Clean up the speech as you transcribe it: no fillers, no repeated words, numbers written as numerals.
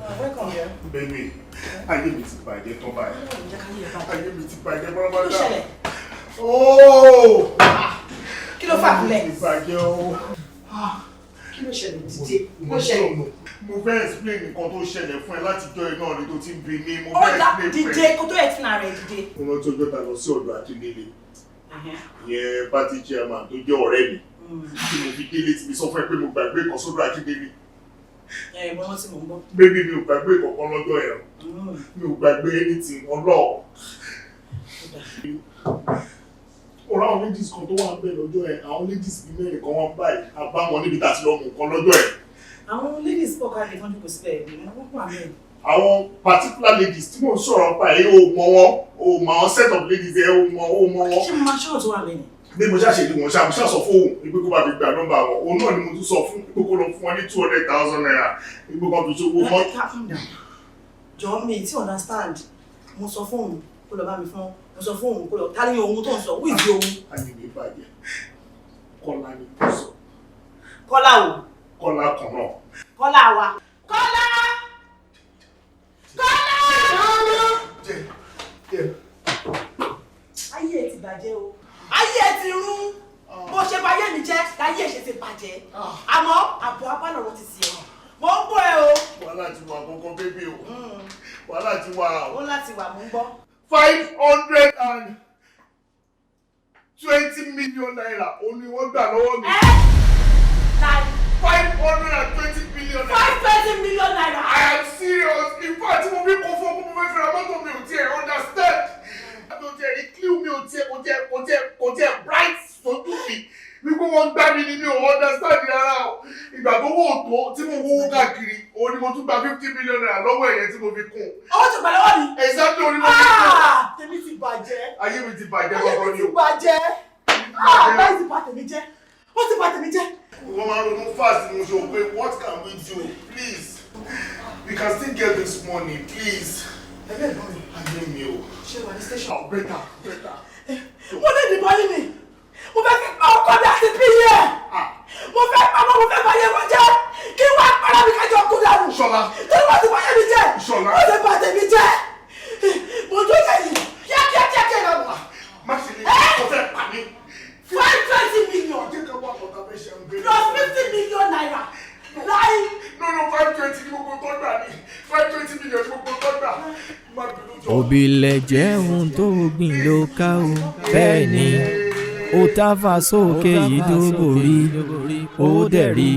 Welcome here. Baby, ayé mi ti bàjẹ́ tán báyìí. Ayé mi ti bàjẹ́ bọ́lá. Ooo! Kí ló fà kúlẹ̀? Ayé mi ti bàjẹ́ o. Kí ló ṣẹlẹ̀ dídé? Mo ṣẹlẹ̀. Mo fẹ́ explain nǹkan tó ṣẹlẹ̀ fún ẹ láti jọ iná ni tó ti ń bi mí. Mo fẹ́ explain fún ẹ. Dídé kó tó explain ara ẹ̀ dídé. Mo rántí ọjọ́ ta lọ sí ọ̀dọ̀ Akíndélé. Ìyẹn party chairman tó jẹ́ ọ̀rẹ́ mi. Tí mo fi délé tí mi sọ fún ẹ pé mo gbàgbé kan sọ́dọ̀ Akíndélé. Mo rántí mò ń bọ̀. Bébí mi ò gbàgbé kankan lọ́jọ́ yẹn. Mi ò gbàgbé anything ọlọ́ọ̀. Ọ̀rọ̀ àwọn ladies kan tó wà ń bẹ̀ lọ́jọ́ ẹ̀, àwọn ladies bíi mẹ́rin kan wọ́n báyìí, a bá wọn níbi tá a ti lọ mú nǹkan lọ́jọ́ ẹ̀. Àwọn ladies pọ̀ káàkiri fún jùkọ̀ síbẹ̀ ìlú wọn kún àmì ẹ̀. Àwọn particular ladies tí mò ń sọ̀rọ̀ pa ẹ̀ o mọ wọn, o mọ àwọn set of ladies ẹ̀ o mọ wọn. Ṣé mo máa ṣọ́ọ̀ tó wà lẹ́yìn? Bí mo ṣàṣe ni mo ṣàṣọ fóun, ìgbé kó bá fi gba nọ́mbà wọn, òun náà ni mo tún sọ fún ìgbé kó lọ fún wọn ní 200,000 naira, ìgbé kan fi ṣòwò mọ́. Jọ mi tí understand, mo sọ fún òun kó lọ bá mi fún, mo sọ fún òun kó lọ tálí ohun tó ń sọ, wí ìdí ohun. Ayé mi bàjẹ́, Kọ́lá ni mo sọ. Kọ́lá o. Kọ́lá kan náà. Kọ́lá wa. Kọ́lá! Kọ́lá! Ayé ẹ ti bàjẹ́ o. Ayé ẹ ti rún. Bó ṣe bá ayé mi jẹ́, láyé ẹ ṣe ti bàjẹ́. Àmọ́ àbọ̀ abálọ̀rọ̀ ti sì ẹ̀. Mo ń bọ̀ ẹ o. Wàhálà ti wà kankan bébí o. Wàhálà ti wà o. Ó láti wà mú gbọ́. 520 million naira òun ni wọ́n gbà lọ́wọ́ mi. 520 million naira. 520 million naira. I am serious. In fact, mo bí kò fún ọkọ mo fẹ́ fẹ́ra mọ́tò mi ò tiẹ̀ understand. Mi ò tiẹ̀ rí clue mi ò tiẹ̀ bright sójú mi. Wípé wọ́n gbá mi ni mi ò understand rárá o. Ìgbà tó wò tó tí mo wówó káàkiri, òun ni mo tún gba 50 million naira lọ́wọ́ ẹ̀yẹ tí mo fi kún. Owó ti gbà lọ́wọ́ mi. Exactly òun ni mo fi kún. Tèmi ti bàjẹ́. Ayé mi ti bàjẹ́ Ayé lọ́wọ́ mi ni ti o. bàjẹ́. Báyìí ti bà tèmi jẹ́. Ó ti bà tèmi jẹ́. Wọ́n máa ronú fast ni mo ṣe wò pé what can we do please we can still get this money please. Ẹgbẹ́ ìbọn mi. Ayé mi o. Ṣé wà ní station? Oh better. Mo ní ìdìbò yìí ni. Mo fẹ́ fi pa ọkọ mi àti bí yẹ. Mo fẹ́ pa ọmọ mo fẹ́ báyé wọn jẹ́. Kí wọ́n apara mi kájọ kú dànù. Ṣọlá. Tí wọ́n ti báyé mi jẹ́. Ṣọlá. Ó ti bà tèmi jẹ́. Mo dún lẹ́yìn. Kíákíá lọ́wọ́. Má ṣe lè kó fẹ́ pa mí. 520 million. Jẹ́ ká wá ọ̀tá fẹ́ ṣe ń gbé. Plus 50 million naira. Láì. No 520 ní gbogbo tó gbà ní 520 million ní gbogbo tó gbà. Má bínú jọ. Òbílẹ̀ jẹ́ ohun tó gbìn ló ká o bẹ́ẹ̀ ni ó tá fà sókè yìí dógòrí ó dẹ̀ rí